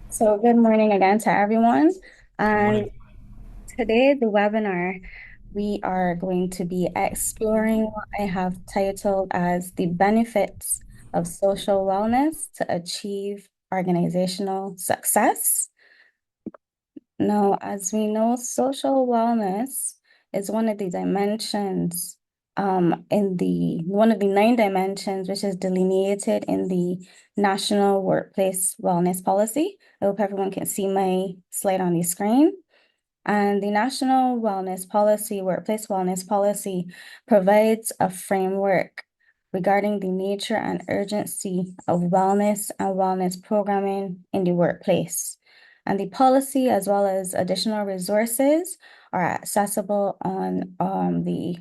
So good morning again to everyone. Good And morning. today, the webinar, we are going to be exploring what I have titled as the benefits of social wellness to achieve organizational success. Now, as we know, social wellness is one of the dimensions in the one of the 9 dimensions which is delineated in the National Workplace Wellness Policy. I hope everyone can see my slide on the screen. And the National Wellness Policy, Workplace Wellness Policy, provides a framework regarding the nature and urgency of wellness and wellness programming in the workplace. And the policy, as well as additional resources, are accessible on the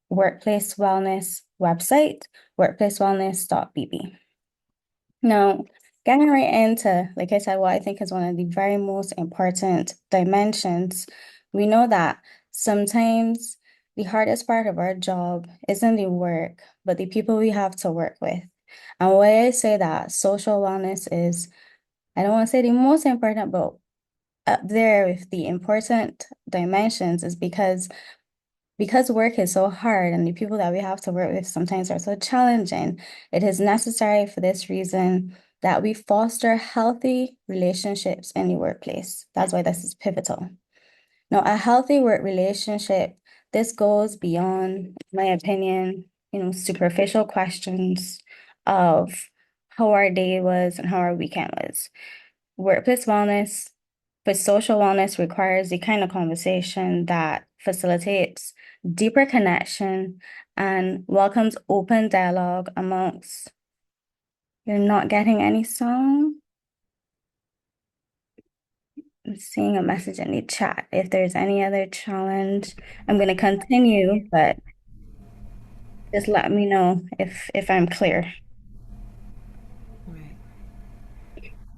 Workplace Wellness website, workplacewellness.bb. Now, getting right into, like I said, what I think is one of the very most important dimensions, we know that sometimes the hardest part of our job isn't the work, but the people we have to work with. And why I say that social wellness is, I don't want to say the most important, but up there with the important dimensions is because work is so hard and the people that we have to work with sometimes are so challenging, it is necessary for this reason that we foster healthy relationships in the workplace. That's why this is pivotal. Now, a healthy work relationship, this goes beyond, in my opinion, superficial questions of how our day was and how our weekend was. Workplace wellness, but social wellness requires the kind of conversation that facilitates deeper connection and welcomes open dialogue amongst. You're not getting any song? I'm seeing a message in the chat. If there's any other challenge, I'm going to continue, but just let me know if I'm clear. Right.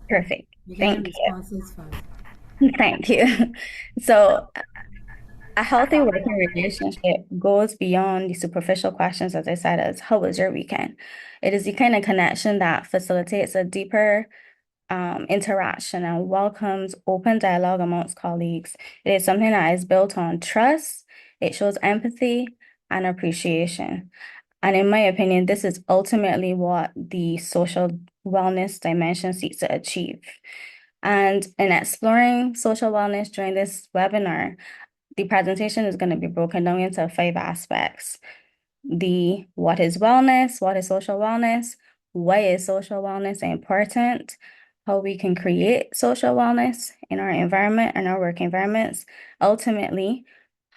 Perfect. You get a Thank response, it's fine. you. Thank you. So a healthy working relationship goes beyond the superficial questions, as I said, as how was your weekend? It is the kind of connection that facilitates a deeper interaction and welcomes open dialogue amongst colleagues. It is something that is built on trust, it shows empathy and appreciation. And in my opinion, this is ultimately what the social wellness dimension seeks to achieve. And in exploring social wellness during this webinar, the presentation is going to be broken down into 5 aspects. The what is wellness, what is social wellness, why is social wellness important, how we can create social wellness in our environment and our work environments, ultimately,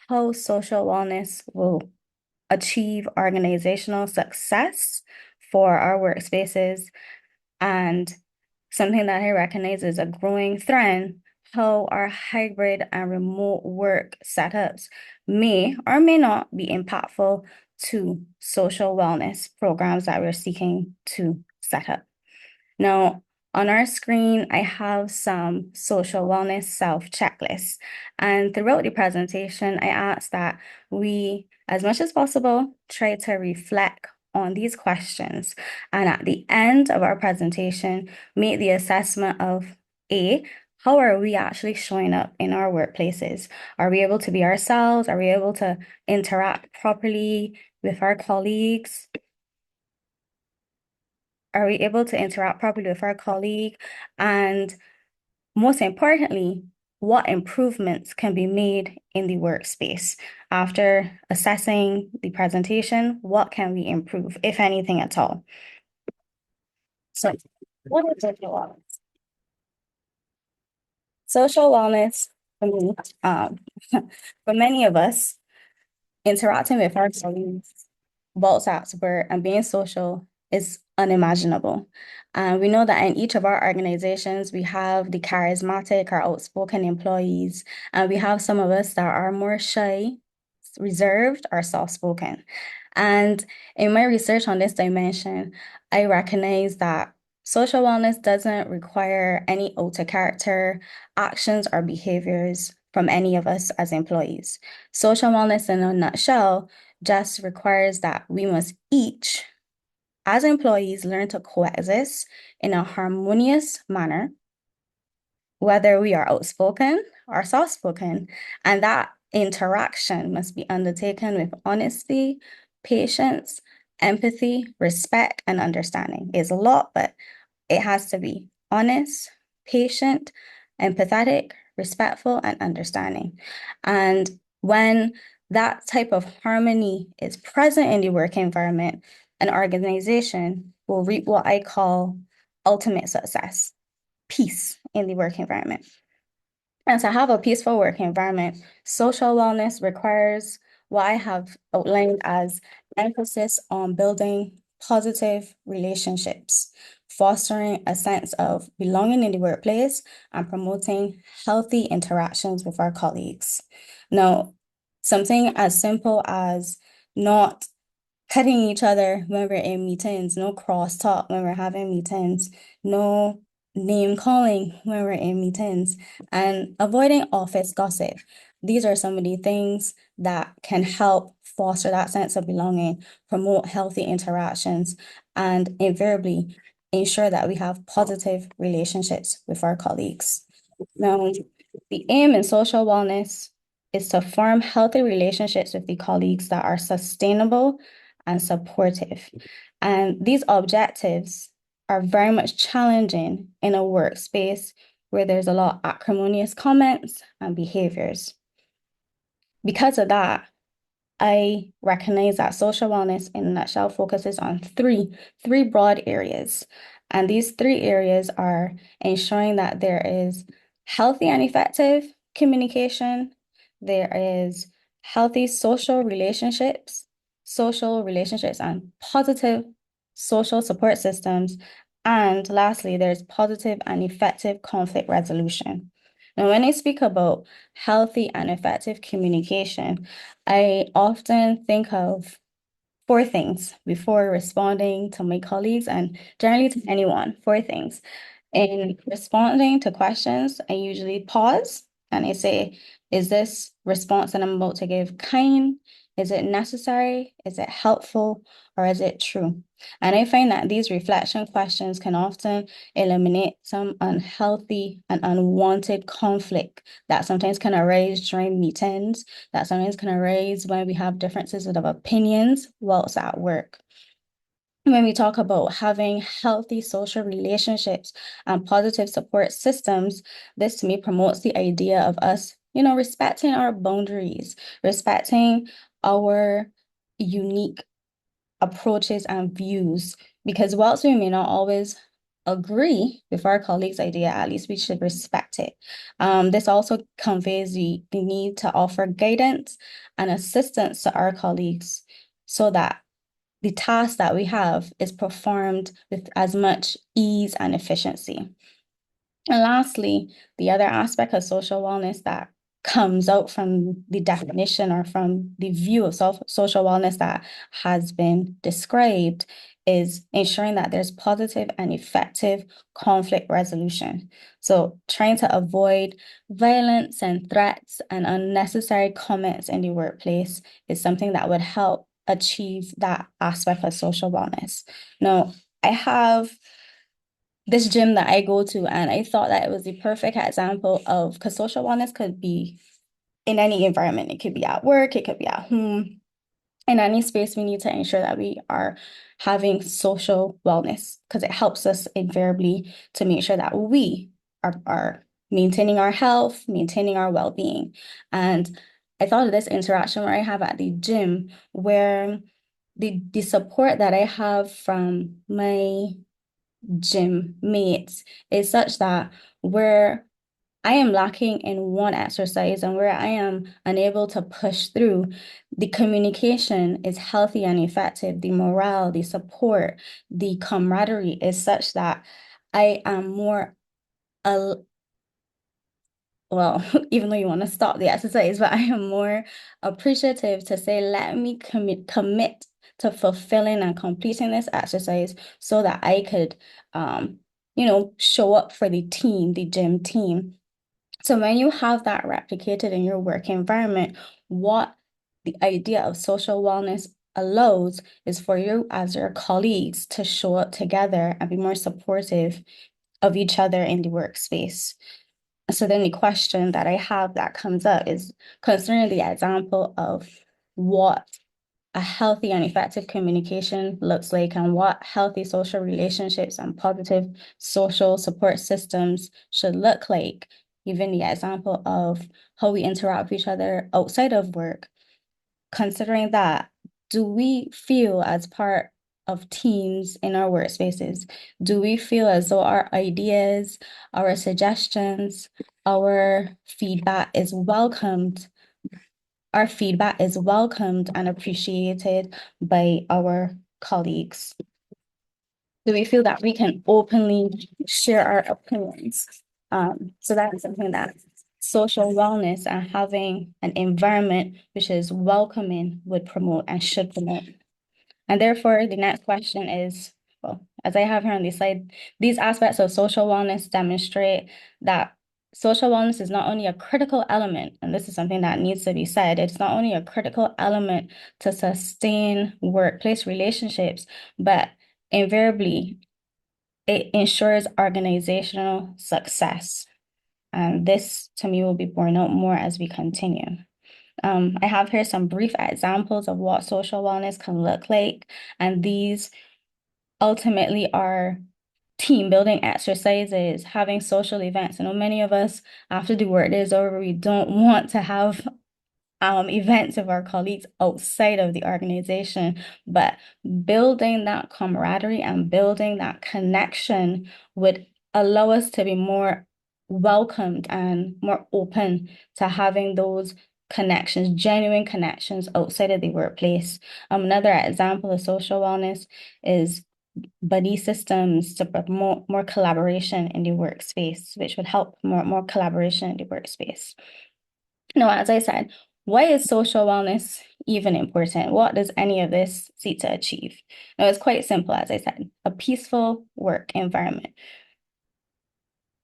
how social wellness will achieve organizational success for our workspaces, and something that I recognize is a growing trend, how our hybrid and remote work setups may or may not be impactful to social wellness programs that we're seeking to set up. Now, on our screen, I have some social wellness self checklists. And throughout the presentation, I asked that we, as much as possible, try to reflect on these questions. And at the end of our presentation, make the assessment of A, how are we actually showing up in our workplaces? Are we able to be ourselves? Are we able to interact properly with our colleagues? Are we able to interact properly with our colleague? And most importantly, what improvements can be made in the workspace? After assessing the presentation, what can we improve, if anything at all? So, what is social wellness? Social wellness, for me, for many of us, interacting with our colleagues, vaults outward, and being social is unimaginable. We know that in each of our organizations, we have the charismatic or outspoken employees, and we have some of us that are more shy, reserved, or soft-spoken. And in my research on this dimension, I recognize that social wellness doesn't require any outer character, actions, or behaviors from any of us as employees. Social wellness, in a nutshell, just requires that we must each as employees learn to coexist in a harmonious manner, whether we are outspoken or soft-spoken, and that interaction must be undertaken with honesty, patience, empathy, respect, and understanding. It's a lot, but it has to be honest, patient, empathetic, respectful, and understanding. And when that type of harmony is present in the work environment, an organization will reap what I call ultimate success, peace in the work environment. And to have a peaceful work environment, social wellness requires what I have outlined as emphasis on building positive relationships, fostering a sense of belonging in the workplace, and promoting healthy interactions with our colleagues. Now, something as simple as not cutting each other when we're in meetings, no cross talk when we're having meetings, no name calling when we're in meetings, and avoiding office gossip. These are some of the things that can help foster that sense of belonging, promote healthy interactions, and invariably ensure that we have positive relationships with our colleagues. Now, the aim in social wellness is to form healthy relationships with the colleagues that are sustainable and supportive. And these objectives are very much challenging in a workspace where there's a lot of acrimonious comments and behaviors. Because of that, I recognize that social wellness in a nutshell focuses on three broad areas. And these three areas are ensuring that there is healthy and effective communication, there is healthy social relationships and positive social support systems, and lastly, there's positive and effective conflict resolution. Now, when I speak about healthy and effective communication, I often think of four things before responding to my colleagues and generally to anyone. Four things. In responding to questions, I usually pause and I say, is this response that I'm about to give kind? Is it necessary? Is it helpful? Or is it true? And I find that these reflection questions can often eliminate some unhealthy and unwanted conflict that sometimes can arise during meetings, that sometimes can arise when we have differences of opinions whilst at work. When we talk about having healthy social relationships and positive support systems, this to me promotes the idea of us, respecting our boundaries, respecting our unique approaches and views. Because whilst we may not always agree with our colleagues' idea, at least we should respect it. This also conveys the need to offer guidance and assistance to our colleagues so that the task that we have is performed with as much ease and efficiency. And lastly, the other aspect of social wellness that comes out from the definition or from the view of social wellness that has been described is ensuring that there's positive and effective conflict resolution. So trying to avoid violence and threats and unnecessary comments in the workplace is something that would help achieve that aspect of social wellness. Now, I have this gym that I go to, and I thought that it was the perfect example of because social wellness could be in any environment. It could be at work, it could be at home. In any space, we need to ensure that we are having social wellness because it helps us invariably to make sure that we are maintaining our health, maintaining our well-being. And I thought of this interaction where I have at the gym where the support that I have from my gym mates is such that where I am lacking in one exercise and where I am unable to push through, the communication is healthy and effective. The morale, the support, the camaraderie is such that I am more, well, even though you want to stop the exercise, but I am more appreciative to say, let me commit to fulfilling and completing this exercise so that I could, show up for the team, the gym team. So when you have that replicated in your work environment, what the idea of social wellness allows is for you as your colleagues to show up together and be more supportive of each other in the workspace. So then the question that I have that comes up is considering the example of what a healthy and effective communication looks like and what healthy social relationships and positive social support systems should look like, even the example of how we interact with each other outside of work. Considering that, do we feel as part of teams in our workspaces? Do we feel as though our ideas, our suggestions, our feedback is welcomed our feedback is welcomed and appreciated by our colleagues? Do we feel that we can openly share our opinions? So that's something that social wellness and having an environment which is welcoming would promote and should promote. And therefore, the next question is, well, as I have here on the slide, these aspects of social wellness demonstrate that social wellness is not only a critical element, and this is something that needs to be said, it's not only a critical element to sustain workplace relationships, but invariably, it ensures organizational success. And this, to me, will be borne out more as we continue. I have here some brief examples of what social wellness can look like, and these ultimately are team building exercises, having social events. I know many of us, after the workday is over, we don't want to have events of our colleagues outside of the organization, but building that camaraderie and building that connection would allow us to be more welcomed and more open to having those connections, genuine connections outside of the workplace. Another example of social wellness is buddy systems to promote more collaboration in the workspace, which would help more collaboration in the workspace. Now, as I said, why is social wellness even important? What does any of this seek to achieve? Now, it's quite simple, as I said, a peaceful work environment.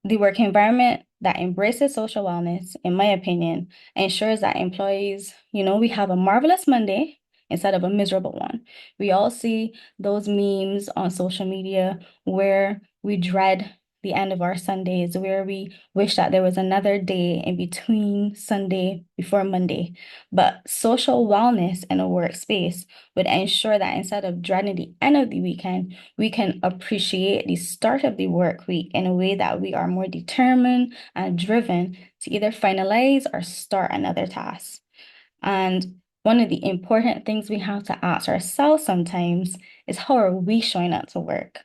The work environment that embraces social wellness, in my opinion, ensures that employees, we have a marvelous Monday instead of a miserable one. We all see those memes on social media where we dread the end of our Sundays, where we wish that there was another day in between Sunday before Monday. But social wellness in a workspace would ensure that instead of dreading the end of the weekend, we can appreciate the start of the work week in a way that we are more determined and driven to either finalize or start another task. And one of the important things we have to ask ourselves sometimes is how are we showing up to work?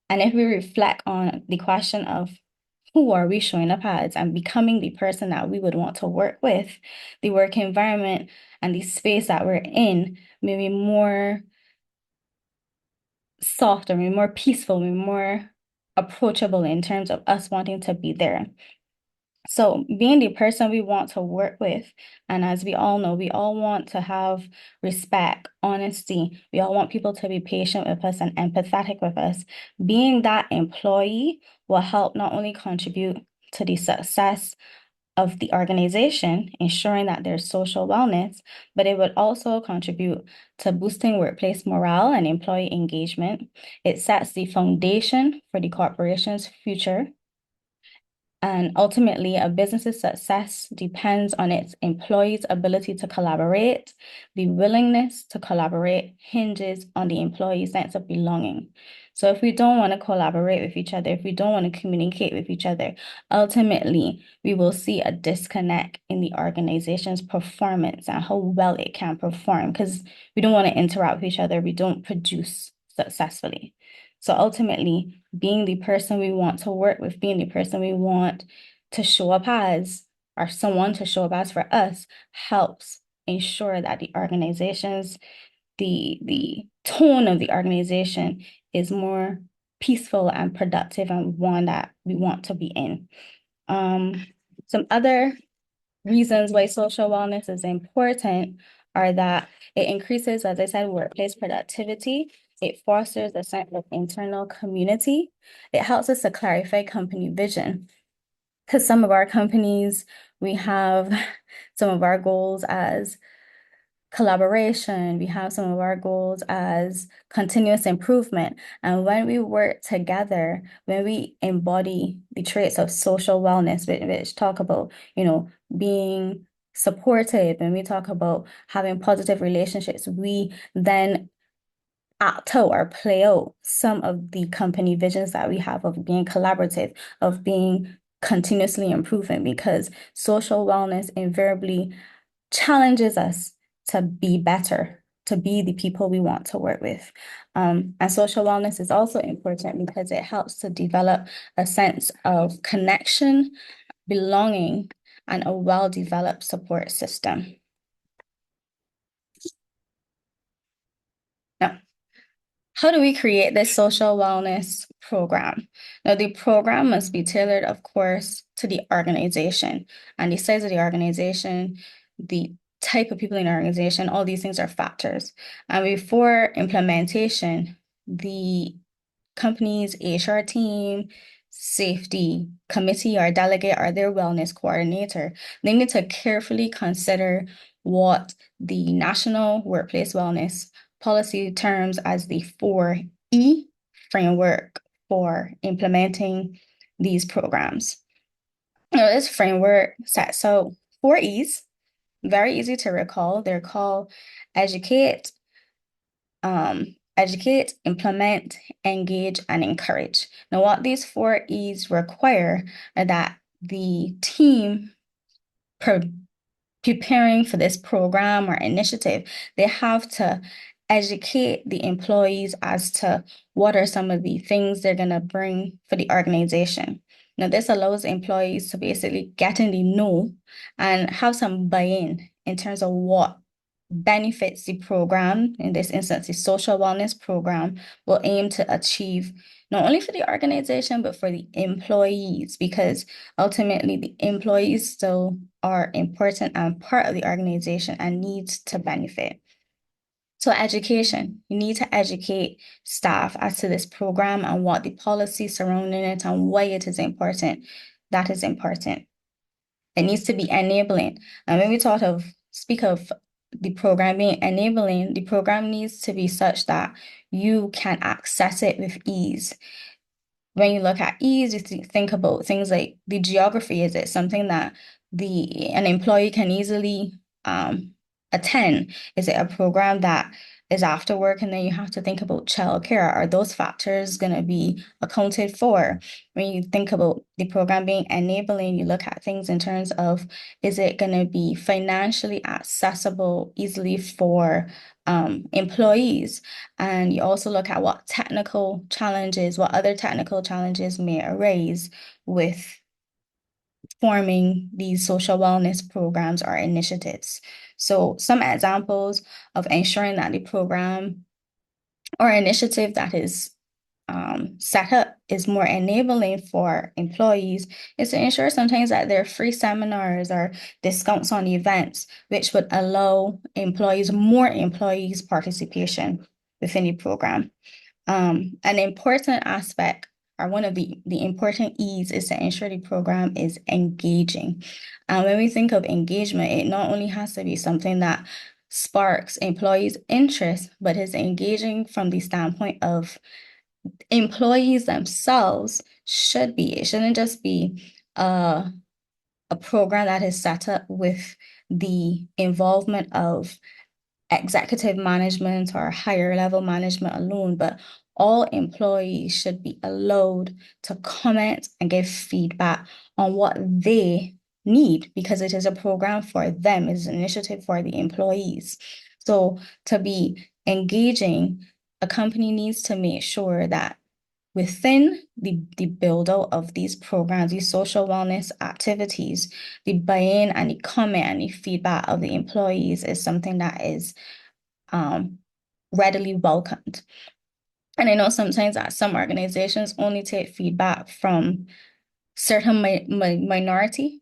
And if we reflect on the question of who are we showing up as and becoming the person that we would want to work with, the work environment and the space that we're in may be more softer, maybe more peaceful, maybe more approachable in terms of us wanting to be there. So being the person we want to work with, and as we all know, we all want to have respect, honesty. We all want people to be patient with us and empathetic with us. Being that employee will help not only contribute to the success of the organization, ensuring that there's social wellness, but it would also contribute to boosting workplace morale and employee engagement. It sets the foundation for the corporation's future. And ultimately, a business's success depends on its employees' ability to collaborate. The willingness to collaborate hinges on the employee's sense of belonging. So if we don't want to collaborate with each other, if we don't want to communicate with each other, ultimately, we will see a disconnect in the organization's performance and how well it can perform because we don't want to interact with each other. We don't produce successfully. So ultimately, being the person we want to work with, being the person we want to show up as, or someone to show up as for us, helps ensure that the tone of the organization is more peaceful and productive and one that we want to be in. Um, some other reasons why social wellness is important are that it increases, as I said, workplace productivity. It fosters a sense of internal community. It helps us to clarify company vision. Because some of our companies, we have some of our goals as collaboration. We have some of our goals as continuous improvement. And when we work together, when we embody the traits of social wellness, which talk about, being supportive, and we talk about having positive relationships, we then act out or play out some of the company visions that we have of being collaborative, of being continuously improving, because social wellness invariably challenges us to be better, to be the people we want to work with. And social wellness is also important because it helps to develop a sense of connection, belonging, and a well-developed support system. Now, how do we create this social wellness program? Now, the program must be tailored, of course, to the organization and the size of the organization, the type of people in the organization, all these things are factors. And before implementation, the company's HR team, safety committee or delegate or their wellness coordinator, they need to carefully consider what the National Workplace Wellness Policy terms as the 4E framework for implementing these programs. Now, this framework sets out 4 E's, very easy to recall. They're called educate, implement, engage, and encourage. Now, what these 4 E's require are that the team preparing for this program or initiative, they have to educate the employees as to what are some of the things they're going to bring for the organization. Now, this allows employees to basically get in the know and have some buy-in in terms of what benefits the program, in this instance, the social wellness program, will aim to achieve not only for the organization, but for the employees, because ultimately the employees still are important and part of the organization and needs to benefit. So education, you need to educate staff as to this program and what the policy surrounding it and why it is important. That is important. It needs to be enabling. And when we speak of the program being enabling, the program needs to be such that you can access it with ease. When you look at ease, you think about things like the geography. Is it something that an employee can easily attend? Is it a program that is after work and then you have to think about childcare? Are those factors going to be accounted for? When you think about the program being enabling, you look at things in terms of, is it going to be financially accessible easily for employees? And you also look at what other technical challenges may arise with forming these social wellness programs or initiatives. So some examples of ensuring that the program or initiative that is set up is more enabling for employees is to ensure sometimes that there are free seminars or discounts on events, which would allow more employees participation within the program. An important aspect or one of the important E's is to ensure the program is engaging. And when we think of engagement, it not only has to be something that sparks employees' interest, but is engaging from the standpoint of employees themselves it shouldn't just be a program that is set up with the involvement of executive management or higher level management alone, but all employees should be allowed to comment and give feedback on what they need because it is a program for them, it's an initiative for the employees. So to be engaging, a company needs to make sure that within the build out of these programs, these social wellness activities, the buy-in and the comment and the feedback of the employees is something that is readily welcomed. And I know sometimes that some organizations only take feedback from certain minority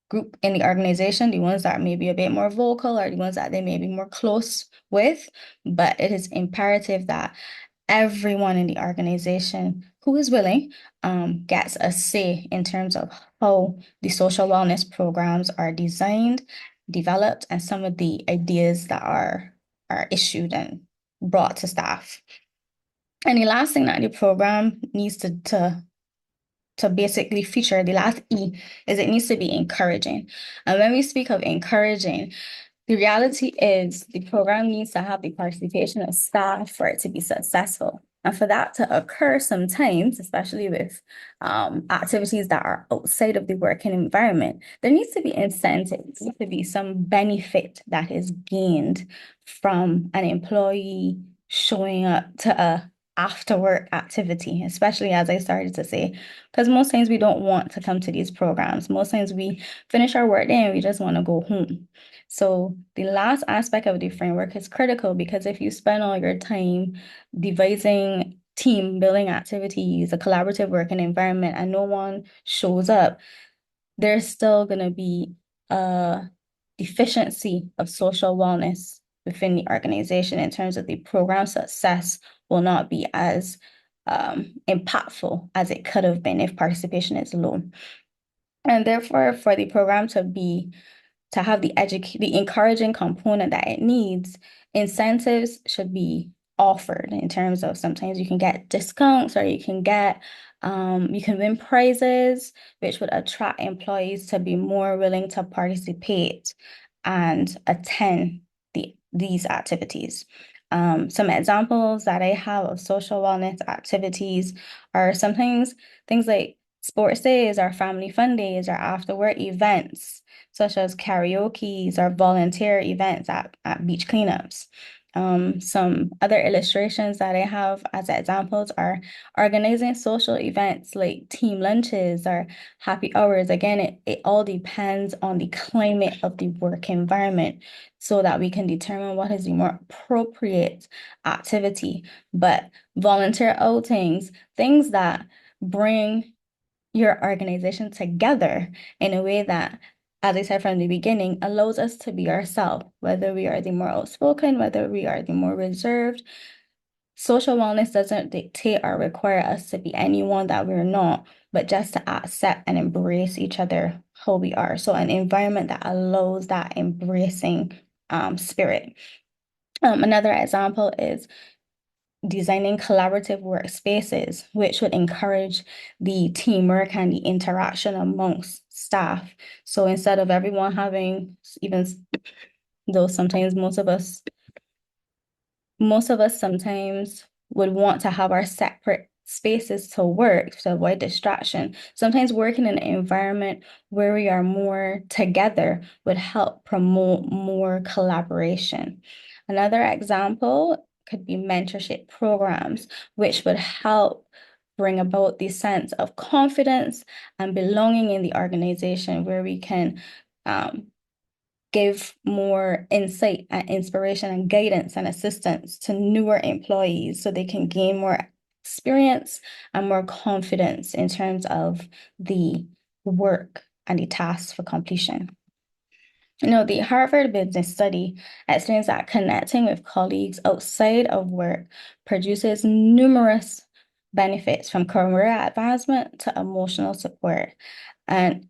group in the organization, the ones that may be a bit more vocal or the ones that they may be more close with. But it is imperative that everyone in the organization who is willing gets a say in terms of how the social wellness programs are designed developed and some of the ideas that are issued and brought to staff. And the last thing that the program needs to basically feature, the last E, is it needs to be encouraging. And when we speak of encouraging, the reality is the program needs to have the participation of staff for it to be successful. And for that to occur sometimes, especially with activities that are outside of the working environment, there needs to be incentives, there needs to be some benefit that is gained from an employee showing up to a after work activity, especially as I started to say, because most times we don't want to come to these programs. Most times we finish our work day and we just want to go home. So the last aspect of the framework is critical because if you spend all your time devising team building activities, a collaborative working environment, and no one shows up, there's still going to be a deficiency of social wellness within the organization in terms of the program success will not be as impactful as it could have been if participation is low. And therefore, for the program to have the encouraging component that it needs, incentives should be offered in terms of sometimes you can get discounts or you can win prizes, which would attract employees to be more willing to participate and attend these activities. Some examples that I have of social wellness activities are sometimes things like sports days or family fun days or after work events such as karaoke's or volunteer events at beach cleanups. Some other illustrations that I have as examples are organizing social events like team lunches or happy hours. Again, it all depends on the climate of the work environment so that we can determine what is the more appropriate activity. But volunteer outings, things that bring your organization together in a way that, as I said from the beginning, allows us to be ourselves, whether we are the more outspoken, whether we are the more reserved. Social wellness doesn't dictate or require us to be anyone that we're not, but just to accept and embrace each other how we are. So an environment that allows that embracing spirit. Another example is designing collaborative workspaces, which would encourage the teamwork and the interaction amongst staff. So instead of everyone having, even though sometimes most of us sometimes would want to have our separate spaces to work to avoid distraction. Sometimes working in an environment where we are more together would help promote more collaboration. Another example could be mentorship programs, which would help bring about the sense of confidence and belonging in the organization where we can give more insight and inspiration and guidance and assistance to newer employees so they can gain more experience and more confidence in terms of the work and the tasks for completion. The Harvard Business Study explains that connecting with colleagues outside of work produces numerous benefits from career advancement to emotional support. And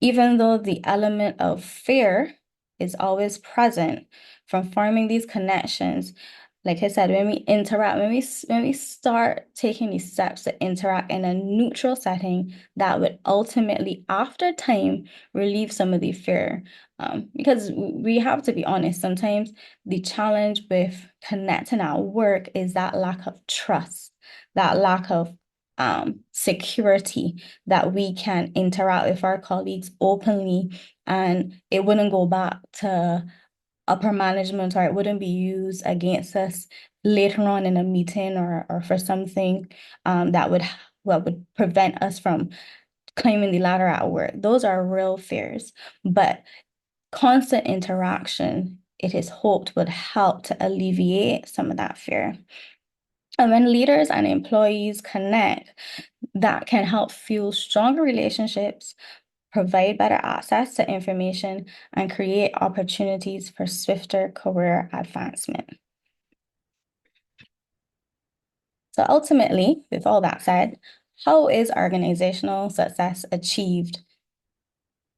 even though the element of fear is always present from forming these connections, like I said, when we interact, when we start taking these steps to interact in a neutral setting, that would ultimately, after time, relieve some of the fear. Because we have to be honest, sometimes the challenge with connecting at work is that lack of trust, that lack of security that we can interact with our colleagues openly and it wouldn't go back to upper management or it wouldn't be used against us later on in a meeting or for something that would prevent us from climbing the ladder at work. Those are real fears, but constant interaction, it is hoped, would help to alleviate some of that fear. And when leaders and employees connect, that can help fuel stronger relationships, provide better access to information, and create opportunities for swifter career advancement. So ultimately, with all that said, how is organizational success achieved?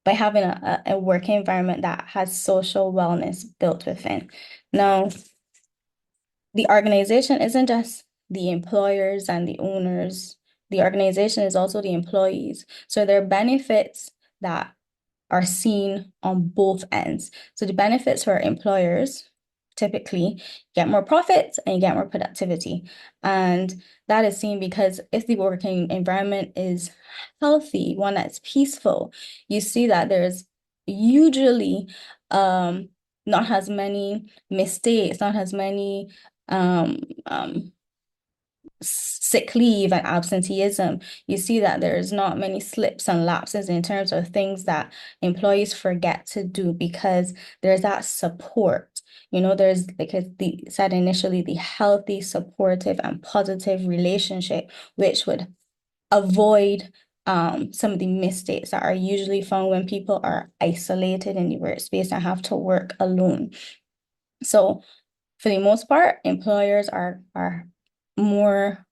by having a work environment that has social wellness built within. Now, the organization isn't just the employers and the owners. The organization is also the employees. So there are benefits that are seen on both ends. So the benefits for employers typically get more profits and you get more productivity. And that is seen because if the working environment is healthy, one that's peaceful, you see that there's usually not as many mistakes, not as many um, um, sick leave and absenteeism. You see that there's not many slips and lapses in terms of things that employees forget to do because there's that support. There's, like I said initially, the healthy, supportive, and positive relationship, which would avoid some of the mistakes that are usually found when people are isolated in the workspace and have to work alone. So for the most part, employers are more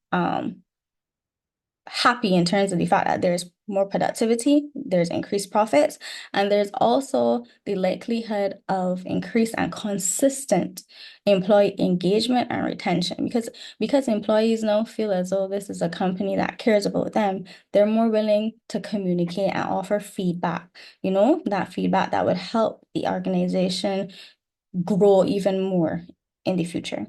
happy in terms of the fact that there's more productivity, there's increased profits, and there's also the likelihood of increased and consistent employee engagement and retention. Because employees now feel as though this is a company that cares about them, they're more willing to communicate and offer feedback, that feedback that would help the organization grow even more in the future.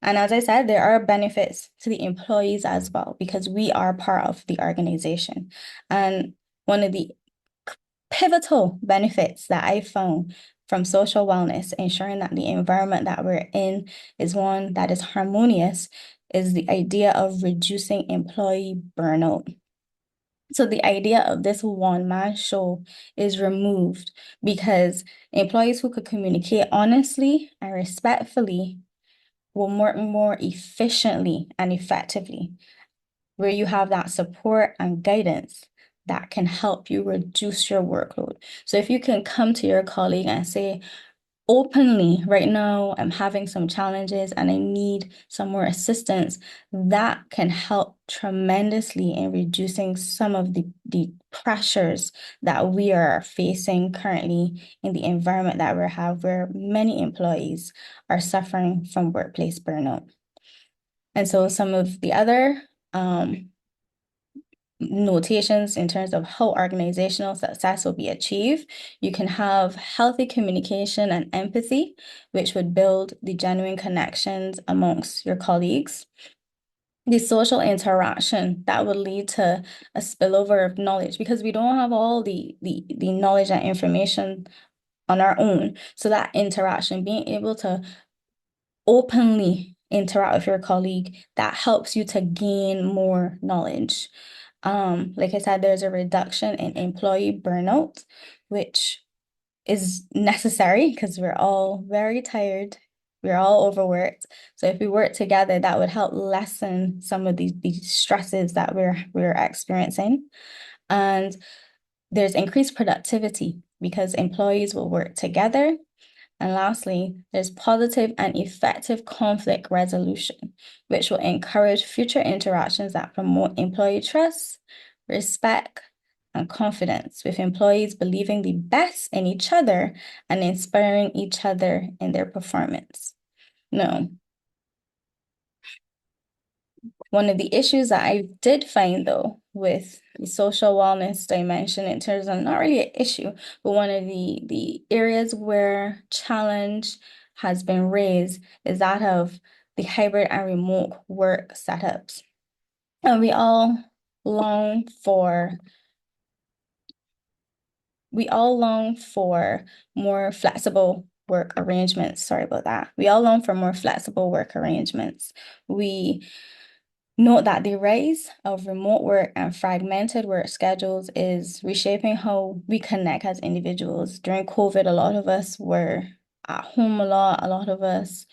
And as I said, there are benefits to the employees as well because we are part of the organization. And one of the pivotal benefits that I found from social wellness, ensuring that the environment that we're in is one that is harmonious, is the idea of reducing employee burnout. So the idea of this one-man show is removed because employees who could communicate honestly and respectfully will work more efficiently and effectively, where you have that support and guidance that can help you reduce your workload. So if you can come to your colleague and say, openly, right now, I'm having some challenges and I need some more assistance, that can help tremendously in reducing some of the pressures that we are facing currently in the environment that we have, where many employees are suffering from workplace burnout. And so some of the other notations in terms of how organizational success will be achieved. You can have healthy communication and empathy, which would build the genuine connections amongst your colleagues. The social interaction that would lead to a spillover of knowledge because we don't have all the knowledge and information on our own. So that interaction, being able to openly interact with your colleague, that helps you to gain more knowledge. Like I said, there's a reduction in employee burnout, which is necessary because we're all very tired. We're all overworked. So if we work together, that would help lessen some of these stresses that we're experiencing. And there's increased productivity because employees will work together. And lastly, there's positive and effective conflict resolution, which will encourage future interactions that promote employee trust, respect, and confidence, with employees believing the best in each other and inspiring each other in their performance. Now, one of the issues that I did find though with the social wellness dimension in terms of not really an issue, but one of the areas where challenge has been raised is that of the hybrid and remote work setups. And long for we all long for more flexible work arrangements. Sorry about that. We all long for more flexible work arrangements. We note that the rise of remote work and fragmented work schedules is reshaping how we connect as individuals. During COVID, a lot of us were at home a lot. A lot of us,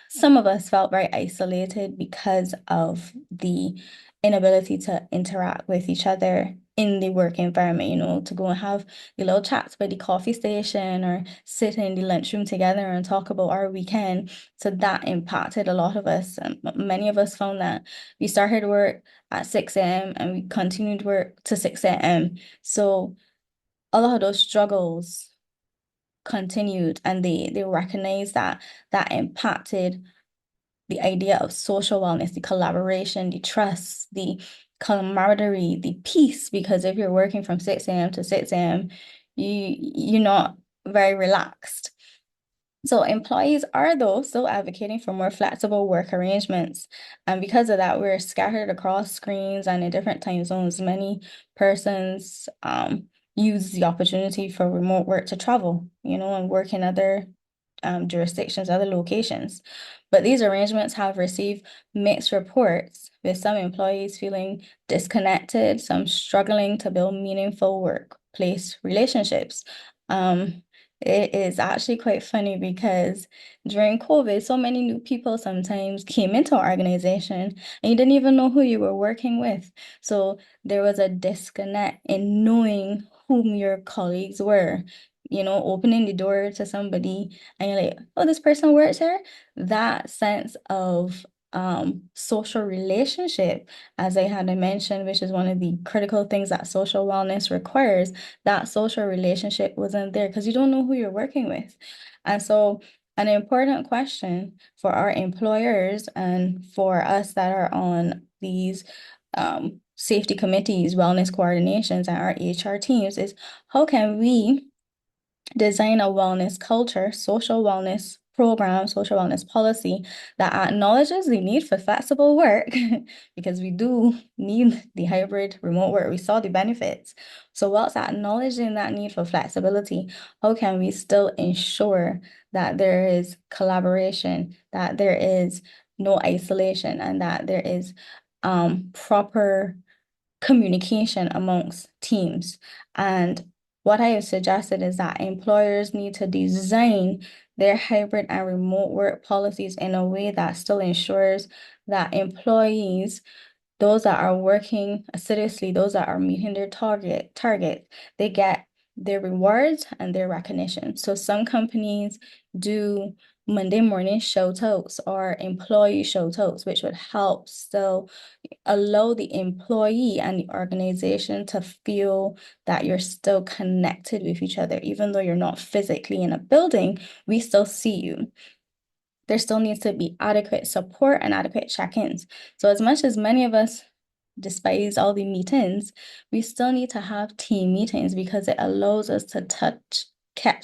some of us felt very isolated because of the inability to interact with each other in the work environment, to go and have the little chats by the coffee station or sit in the lunchroom together and talk about our weekend. So that impacted a lot of us. And many of us found that we started work at 6 a.m. and we continued work to 6 a.m. So a lot of those struggles continued, and they recognized that that impacted the idea of social wellness, the collaboration, the trust, the camaraderie, the peace. Because if you're working from 6 a.m. to 6 a.m., you're not very relaxed. So employees are though still advocating for more flexible work arrangements. And because of that, we're scattered across screens and in different time zones. Many persons use the opportunity for remote work to travel, and work in other jurisdictions, other locations. But these arrangements have received mixed reports, with some employees feeling disconnected, some struggling to build meaningful workplace relationships. Um, it is actually quite funny because during COVID, so many new people sometimes came into our organization and you didn't even know who you were working with. So there was a disconnect in knowing whom your colleagues were. Opening the door to somebody and you're like, oh, this person works here. That sense of social relationship, as I had mentioned, which is one of the critical things that social wellness requires, that social relationship wasn't there because you don't know who you're working with. And so, an important question for our employers and for us that are on these safety committees, wellness coordinations, and our HR teams is how can we design a wellness culture, social wellness program, social wellness policy that acknowledges the need for flexible work because we do need the hybrid remote work. We saw the benefits. So whilst acknowledging that need for flexibility, how can we still ensure that there is collaboration, that there is no isolation, and that there is proper communication amongst teams? And what I have suggested is that employers need to design their hybrid and remote work policies in a way that still ensures that employees, those that are working assiduously, those that are meeting their target, they get their rewards and their recognition. So some companies do Monday morning shout outs or employee shout outs, which would help still allow the employee and the organization to feel that you're still connected with each other. Even though you're not physically in a building, we still see you. There still needs to be adequate support and adequate check-ins. So as much as many of us despise all the meetings, we still need to have team meetings because it allows us to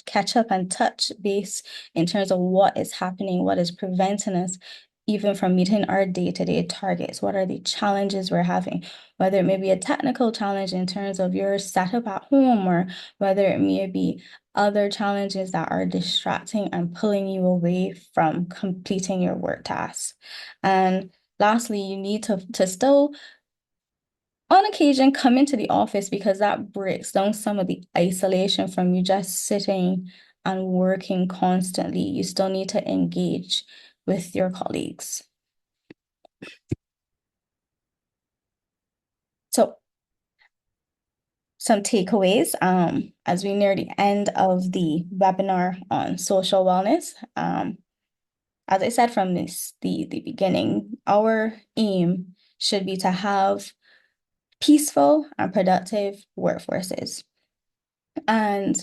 catch up and touch base in terms of what is happening, what is preventing us even from meeting our day-to-day targets. What are the challenges we're having? Whether it may be a technical challenge in terms of your setup at home, or whether it may be other challenges that are distracting and pulling you away from completing your work tasks. And lastly, you need to still on occasion come into the office because that breaks down some of the isolation from you just sitting and working constantly. You still need to engage with your colleagues. So some takeaways as we near the end of the webinar on social wellness. As I said from the beginning, our aim should be to have peaceful and productive workforces. And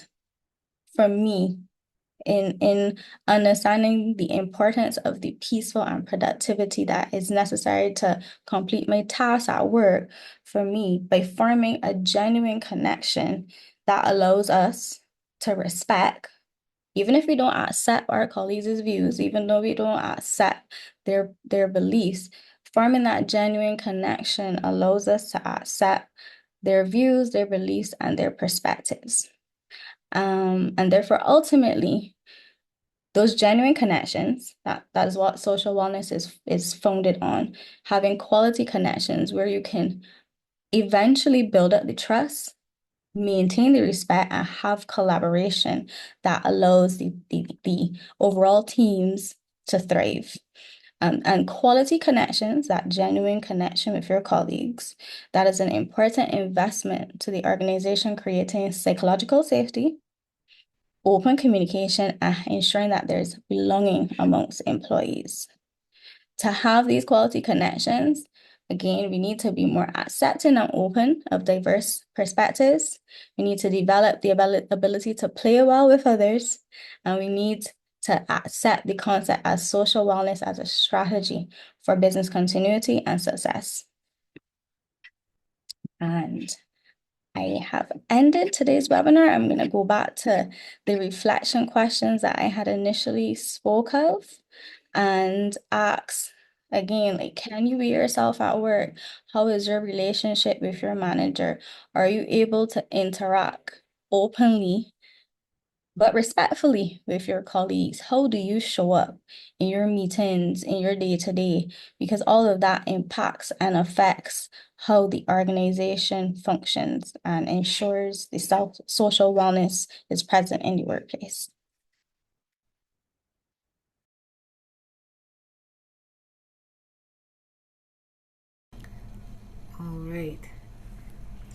for me, in understanding the importance of the peaceful and productivity that is necessary to complete my tasks at work, for me, by forming a genuine connection that allows us to respect, even if we don't accept our colleagues' views, even though we don't accept their beliefs, forming that genuine connection allows us to accept their views, their beliefs, and their perspectives. And therefore, ultimately, those genuine connections, that is what social wellness is founded on, having quality connections where you can eventually build up the trust, maintain the respect, and have collaboration that allows the overall teams to thrive. And quality connections, that genuine connection with your colleagues, that is an important investment to the organization, creating psychological safety, open communication, and ensuring that there's belonging amongst employees. To have these quality connections, Again, we need to be more accepting and open of diverse perspectives. We need to develop the ability to play well with others, and we need to accept the concept as social wellness as a strategy for business continuity and success. And I have ended today's webinar. I'm going to go back to the reflection questions that I had initially spoke of and ask again, like, can you be yourself at work? How is your relationship with your manager? Are you able to interact openly but respectfully with your colleagues? How do you show up in your meetings, in your day-to-day? Because all of that impacts and affects how the organization functions and ensures the social wellness is present in the workplace. All right.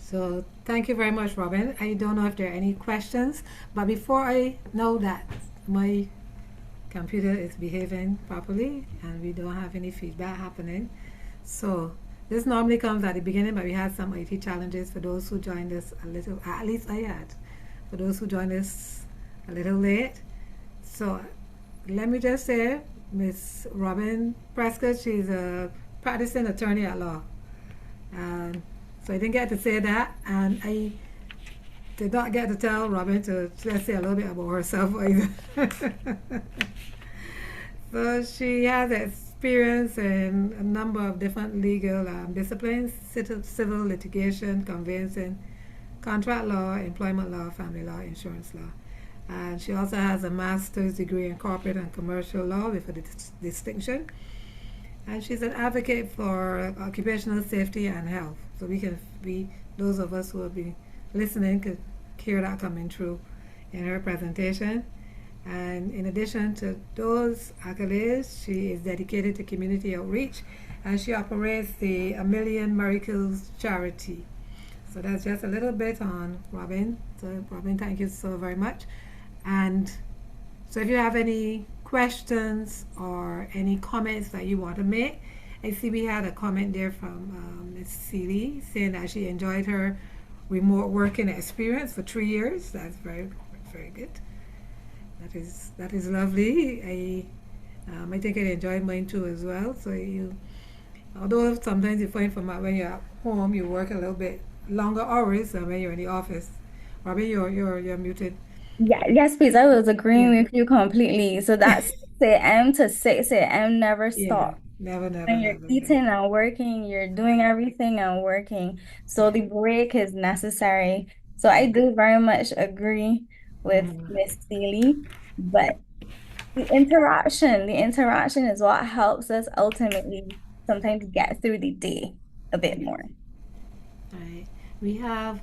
So thank you very much, Robin. I don't know if there are any questions, but before I know that my computer is behaving properly and we don't have any feedback happening. So this normally comes at the beginning, but we had some IT challenges for those who joined us a little, at least I had, for those who joined us a little late. So let me just say, Miss Robin Prescott, she's a practicing attorney at law. And so I didn't get to say that, and I did not get to tell Robin to just say a little bit about herself either. So she has experience in a number of different legal disciplines: civil litigation, conveyancing, contract law, employment law, family law, insurance law. And she also has a master's degree in corporate and commercial law with a distinction. And she's an advocate for occupational safety and health. So those of us who have been listening could hear that coming through in her presentation. And in addition to those accolades, she is dedicated to community outreach and she operates the A Million Miracles charity. So that's just a little bit on Robin. So, Robin, thank you so very much. And so, if you have any questions or any comments that you want to make, I see we had a comment there from Ms. Seeley saying that she enjoyed her remote working experience for 3 years. That's very, very good. That is lovely. I think I enjoyed mine too as well. So although sometimes you find from when you're at home, you work a little bit longer hours than when you're in the office. Robin, you're muted. Yeah, yes, please. I was Yeah, agreeing with you completely. So that's 6 a.m. to 6 a.m. never yeah. stop. Never, never, And you're never, never. eating and working, you're doing everything and working. So Yeah, the break is necessary. So I yeah. do very much agree with Mhm. Miss Seeley. But the interaction is what helps us ultimately sometimes get through the day a bit Yeah. more. Right. We have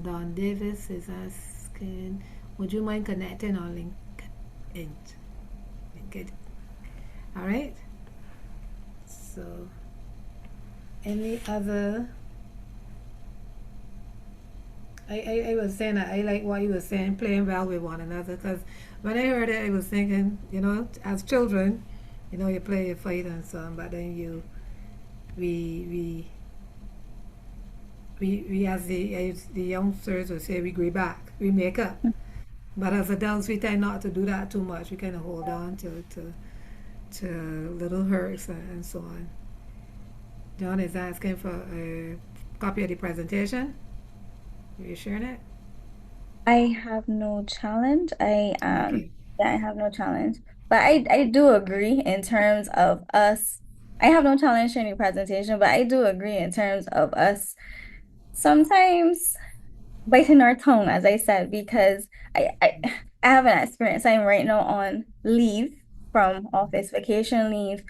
Don Davis is asking, would you mind connecting on LinkedIn? LinkedIn. All right. So, any other? I was saying that I like what you were saying, playing well with one another. Because when I heard it, I was thinking, as children, you play, you fight, and so on. But then we, we, we as the youngsters would say, we agree back, we make up. But as adults, we tend not to do that too much. We kind of hold on to little hurts and so on. John is asking for a copy of the presentation. Are you sharing it? I have no challenge. Okay. Yeah, I have no challenge. But I do agree in terms of us. I have no challenge in your presentation, but I do agree in terms of us sometimes biting our tongue, as I said, because I have an experience. I'm right now on leave from office, vacation leave,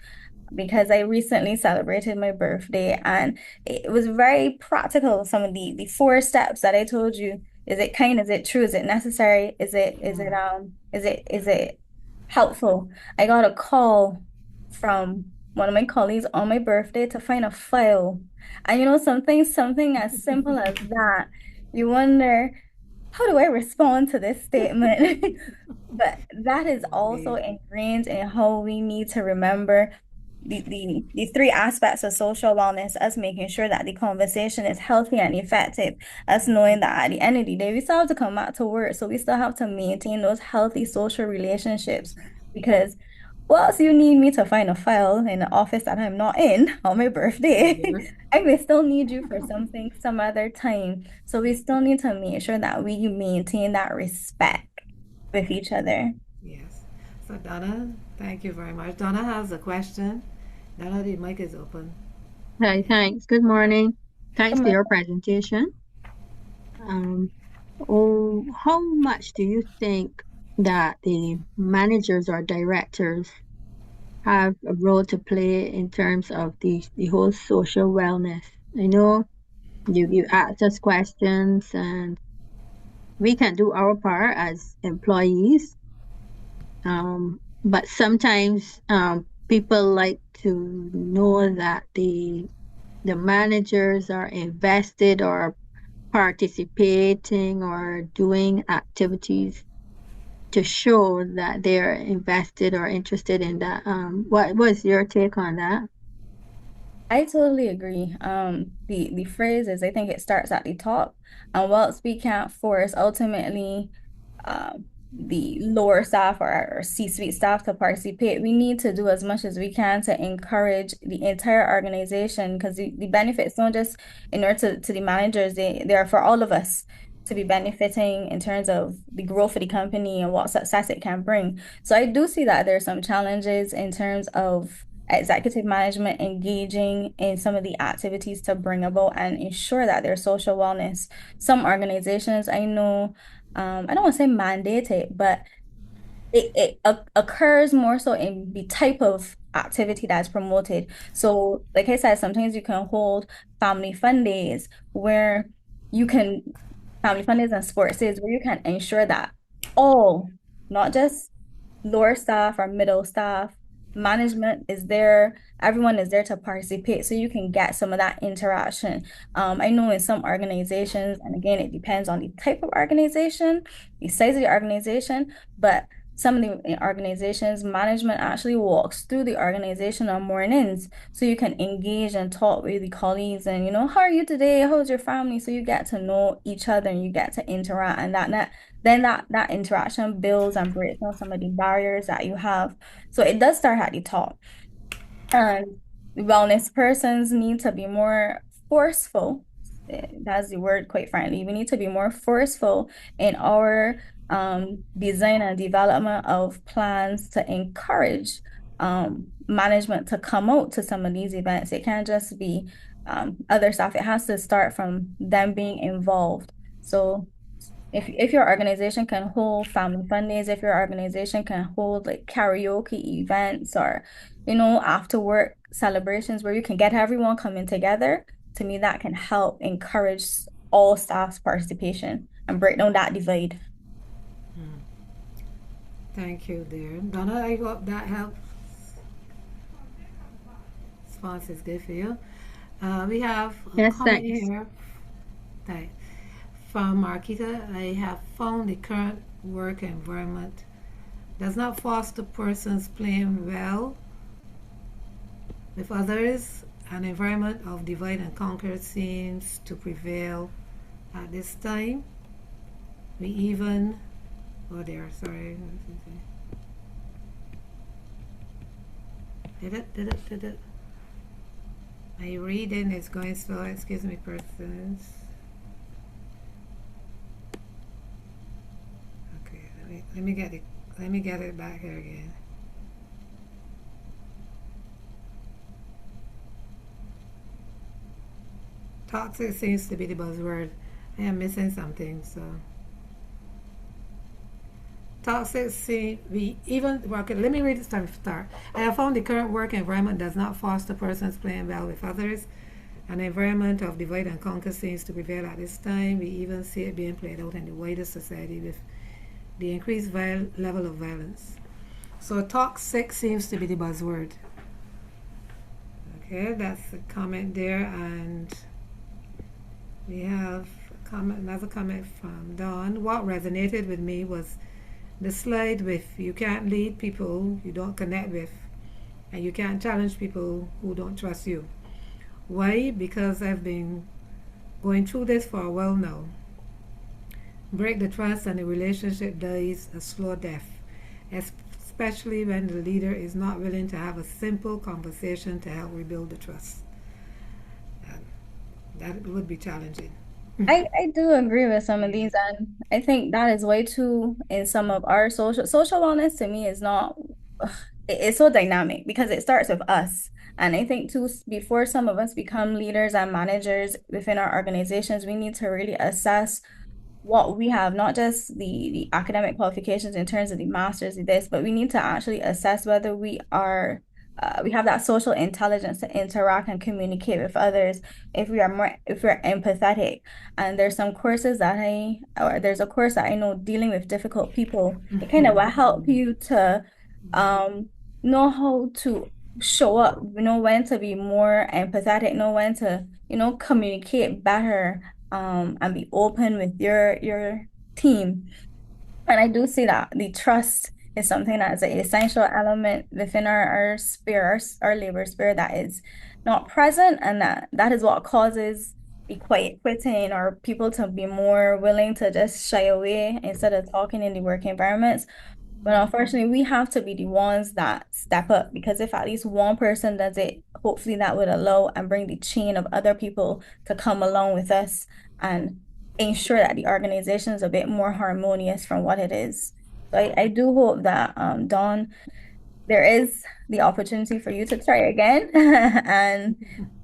because I recently celebrated my birthday and it was very practical. Some of the four steps that I told you. Is it kind? Is it true? Is it necessary? Is it helpful? I got a call from one of my colleagues on my birthday to find a file. And something as simple as that, you wonder, how do I respond to this statement? But that is also Yeah. ingrained in how we need to remember the three aspects of social wellness, us making sure that the conversation is healthy and effective, us knowing that at the end of the day, we still have to come back to work. So we still have to maintain those healthy social relationships because what else you need me to find a file in the office that I'm not in on my birthday? Yes. I may still need you for something some other time. So we still need to make sure that we maintain that respect with each other. Yes. So Donna, thank you very much. Donna has a question. Donna, the mic is open. Hi, thanks. Good morning. Thanks for Come your presentation. Um, how much do you think that the managers or directors have a role to play in terms of the whole social wellness? I know you asked us questions and we can do our part as employees, but sometimes people like to know that the managers are invested or participating or doing activities to show that they're invested or interested in that. What was your take on that? I totally agree. The phrase is, I think it starts at the top, and whilst we can't force ultimately, the lower staff or C-suite staff to participate, we need to do as much as we can to encourage the entire organization because the benefits don't just in order to the managers, they are for all of us to be benefiting in terms of the growth of the company and what success it can bring. So I do see that there's some challenges in terms of executive management engaging in some of the activities to bring about and ensure that their social wellness. Some organizations I know, I don't want to say mandate it, but it occurs more so in the type of activity that's promoted. So, like I said, sometimes you can hold family fun days where you can family fun days and sports days where you can ensure that all, not just lower staff or middle staff, management is there, everyone is there to participate so you can get some of that interaction. I know in some organizations, and again, it depends on the type of organization, the size of the organization, but some of the organizations, management actually walks through the organization on mornings so you can engage and talk with the colleagues and, how are you today? How's your family? So you get to know each other and you get to interact and then that interaction builds and breaks down some of the barriers that you have. So it does start at the top. And wellness persons need to be more forceful. That's the word, quite frankly. We need to be more forceful in our design and development of plans to encourage management to come out to some of these events. It can't just be other stuff. It has to start from them being involved. So if your organization can hold family fun days, if your organization can hold like karaoke events or, after work celebrations where you can get everyone coming together, to me that can help encourage all staff's participation and break down that divide. Thank you, dear. Donna, I hope that helps. Response is good for you. We have a Yes, comment thanks. here that from Marquita. I have found the current work environment does not foster persons playing well with others. An environment of divide and conquer seems to prevail at this time. We even, oh there, sorry. Did it. My reading is going slow, excuse me, persons. Okay, let me get it back here again. Toxic seems to be the buzzword. I am missing something, so toxic seem we even okay, let me read this time start. I have found the current work environment does not foster persons playing well with others. An environment of divide and conquer seems to prevail at this time. We even see it being played out in the wider society with the increased level of violence. So toxic seems to be the buzzword. Okay, that's a comment there, and we have another comment from Dawn. What resonated with me was the slide with you can't lead people you don't connect with. And you can't challenge people who don't trust you. Why? Because I've been going through this for a while now. Break the trust and the relationship dies a slow death, especially when the leader is not willing to have a simple conversation to help rebuild the trust. And that would be challenging. I do agree with some of these, and I think that is way too in some of our social wellness to me is not ugh, it's so dynamic because it starts with us. And I think too, before some of us become leaders and managers within our organizations, we need to really assess what we have, not just the academic qualifications in terms of the masters of this, but we need to actually assess whether we have that social intelligence to interact and communicate with others, if we're empathetic. And there's a course that I know dealing with difficult people. It kind of will help you to um know how to show up, know when to be more empathetic, know when to, communicate better, and be open with your team. And I do see that the trust is something that is an essential element within our sphere, our labor sphere that is not present, and that is what causes the quiet quitting or people to be more willing to just shy away instead of talking in the work environments. But unfortunately, we have to be the ones that step up because if at least one person does it, hopefully that would allow and bring the chain of other people to come along with us and ensure that the organization is a bit more harmonious from what it is. So I do hope that, Dawn, there is the opportunity for you to try again and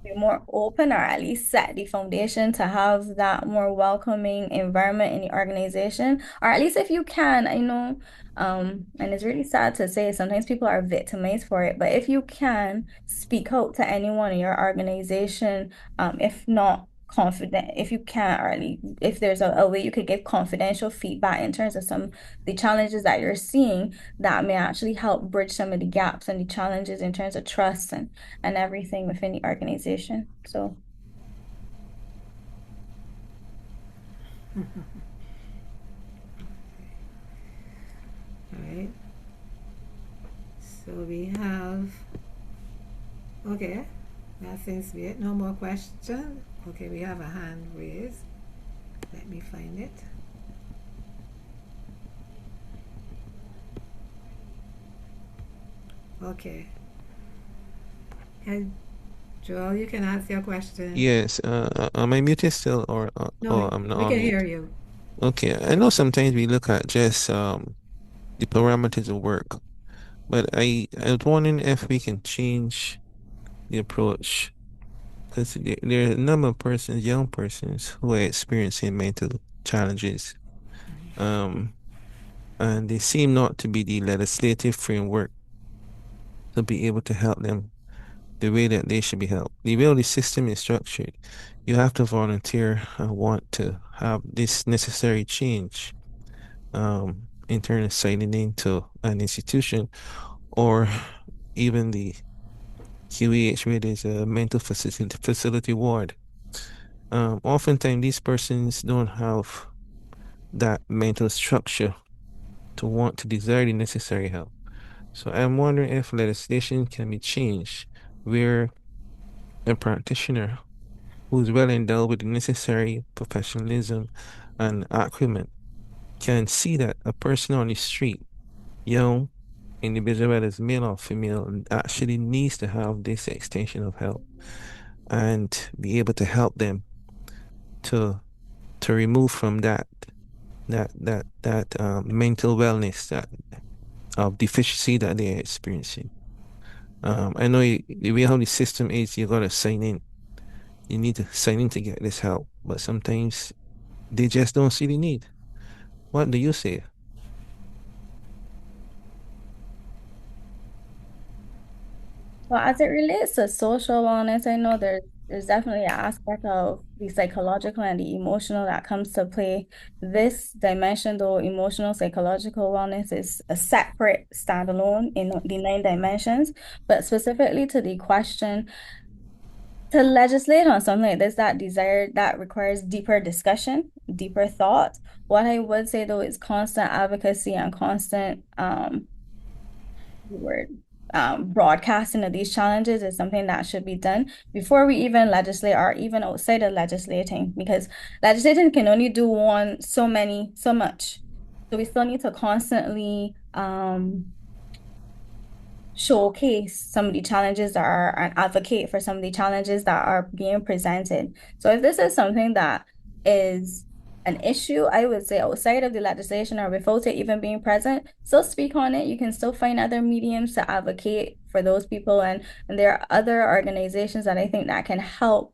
be more open or at least set the foundation to have that more welcoming environment in the organization. Or at least if you can, I know, and it's really sad to say sometimes people are victimized for it, but if you can speak out to anyone in your organization, if not confident, if you can't, or at least if there's a way you could give confidential feedback in terms of some the challenges that you're seeing that may actually help bridge some of the gaps and the challenges in terms of trust and everything within the organization. So, All right. So we have, okay, that seems to be it. No more question. Okay, we have a hand raised. Let me find it. Okay. And Joel, you can ask your question. Yes, am I muted still No, or I'm not we on can hear mute? you. Okay, I know sometimes we look at just the parameters of work, but I was wondering if we can change the approach because there are a number of persons, young persons who are experiencing mental challenges, um, and they seem not to be the legislative framework to be able to help them the way that they should be helped. The way the system is structured, you have to volunteer and want to have this necessary change in terms of signing into an institution or even the QEH, where there's a mental facility ward. Oftentimes, these persons don't have that mental structure to want to desire the necessary help. So I'm wondering if legislation can be changed where a practitioner who's well endowed with the necessary professionalism and acumen can see that a person on the street, young individual, whether it's male or female, actually needs to have this extension of help and be able to help them to remove from that mental wellness that of deficiency that they're experiencing. I know the way how the system is, you gotta sign in. You need to sign in to get this help, but sometimes they just don't see the need. What do you say? well, as it relates to social wellness, I know there's definitely an aspect of the psychological and the emotional that comes to play. This dimension, though, emotional psychological wellness is a separate standalone in the nine dimensions, but specifically to the question, to legislate on something like this that requires deeper discussion, deeper thought. What I would say though is constant advocacy and constant word. broadcasting of these challenges is something that should be done before we even legislate or even outside of legislating, because legislating can only do so much. So we still need to constantly showcase some of the challenges that are and advocate for some of the challenges that are being presented. So if this is something that is an issue, I would say outside of the legislation or without it even being present, still speak on it. You can still find other mediums to advocate for those people, and there are other organizations that I think that can help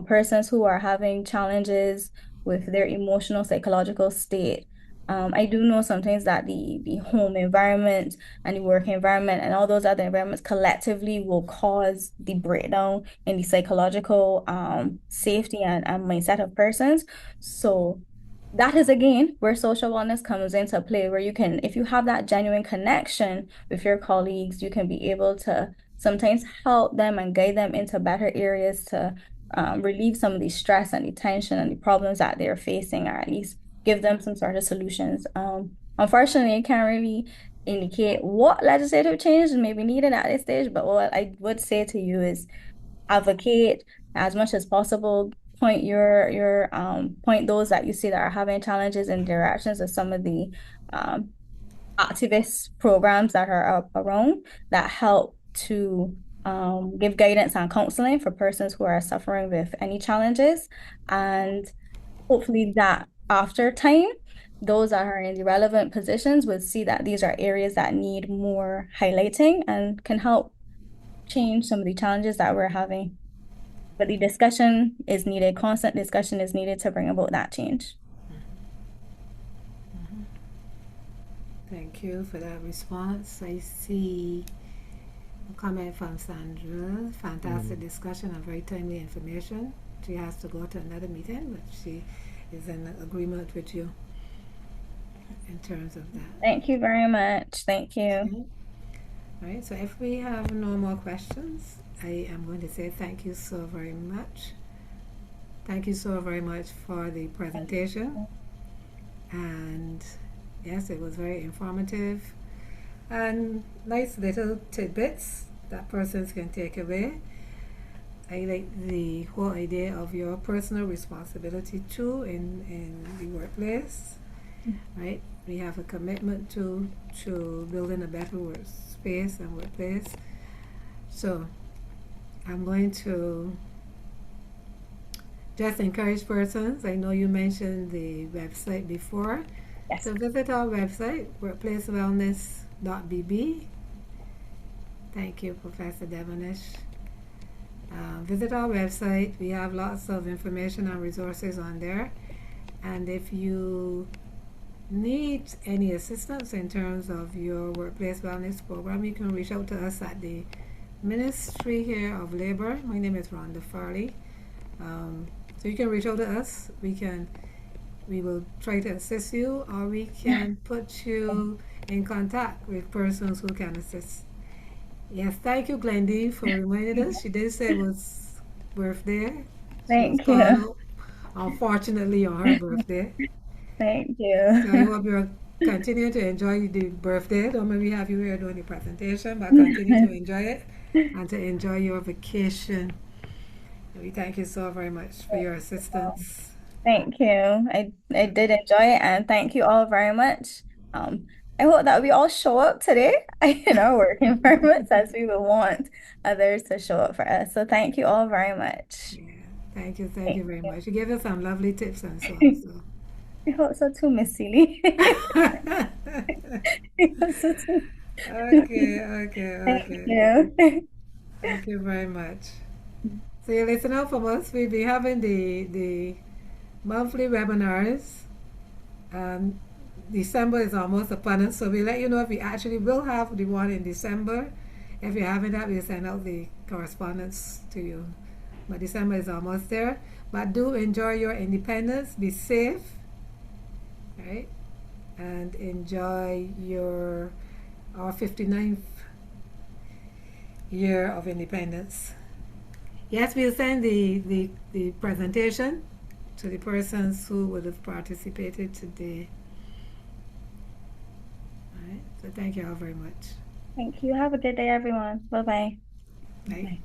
persons who are having challenges with their emotional, psychological state. I do know sometimes that the home environment and the work environment and all those other environments collectively will cause the breakdown in the psychological safety and mindset of persons. So that is again where social wellness comes into play, where you can, if you have that genuine connection with your colleagues, you can be able to sometimes help them and guide them into better areas to relieve some of the stress and the tension and the problems that they're facing, or at least give them some sort of solutions. Unfortunately, I can't really indicate what legislative change may be needed at this stage, but what I would say to you is advocate as much as possible. Point those that you see that are having challenges in directions of some of the um, activist programs that are up around that help to give guidance and counseling for persons who are suffering with any challenges. And hopefully that after time, those that are in the relevant positions would see that these are areas that need more highlighting and can help change some of the challenges that we're having. But the discussion is needed, constant discussion is needed to bring about that change. Thank you for that response. I see a comment from Sandra. Fantastic discussion and very timely information. She has to go to another meeting, but she is in agreement with you in terms of that. Thank you very much. Thank you. Okay. All right, so if we have no more questions, I am going to say thank you so very much. Thank you so very much for the presentation. And yes, it was very informative and nice little tidbits that persons can take away. I like the whole idea of your personal responsibility too in the workplace, right? We have a commitment to building a better workspace and workplace. So I'm going to just encourage persons. I know you mentioned the website before. Yes. So visit our website, workplacewellness.bb. Thank you, Professor Devonish. Visit our website. We have lots of information and resources on there. And if you need any assistance in terms of your workplace wellness program, you can reach out to us at the Ministry here of Labor. My name is Rhonda Farley. So you can reach out to us. We will try to assist you, or we can put you in contact with persons who can assist. Yes, thank you, Glendie, for reminding us. She did say it was birthday. She was Thank you. called, unfortunately, on her birthday. Thank So I you. hope you're continue to enjoy the birthday. Don't maybe have you here doing the presentation, but continue to enjoy it and to enjoy your vacation. We thank you so very much for your assistance. Thank you. I did enjoy it, and thank you all very much. I hope that we all show up today in our work environments as we would want others to show up for us. So thank you all very much. Yeah, thank you Thank very much. You gave us some lovely tips and so on. you. I hope so too, Miss Seeley. I hope so too. Okay, okay, Thank okay. you. Thank you very much. So you listen out from us. We'll be having the monthly webinars. December is almost upon us, so we'll let you know if we actually will have the one in December. If you haven't that, we'll send out the correspondence to you. But December is almost there. But do enjoy your independence. Be safe, right? And enjoy our 59th year of independence. Yes, we'll send the presentation to the persons who would have participated today. All right, so thank you all very much. Thank you. Have a good day, everyone. Bye-bye. Right?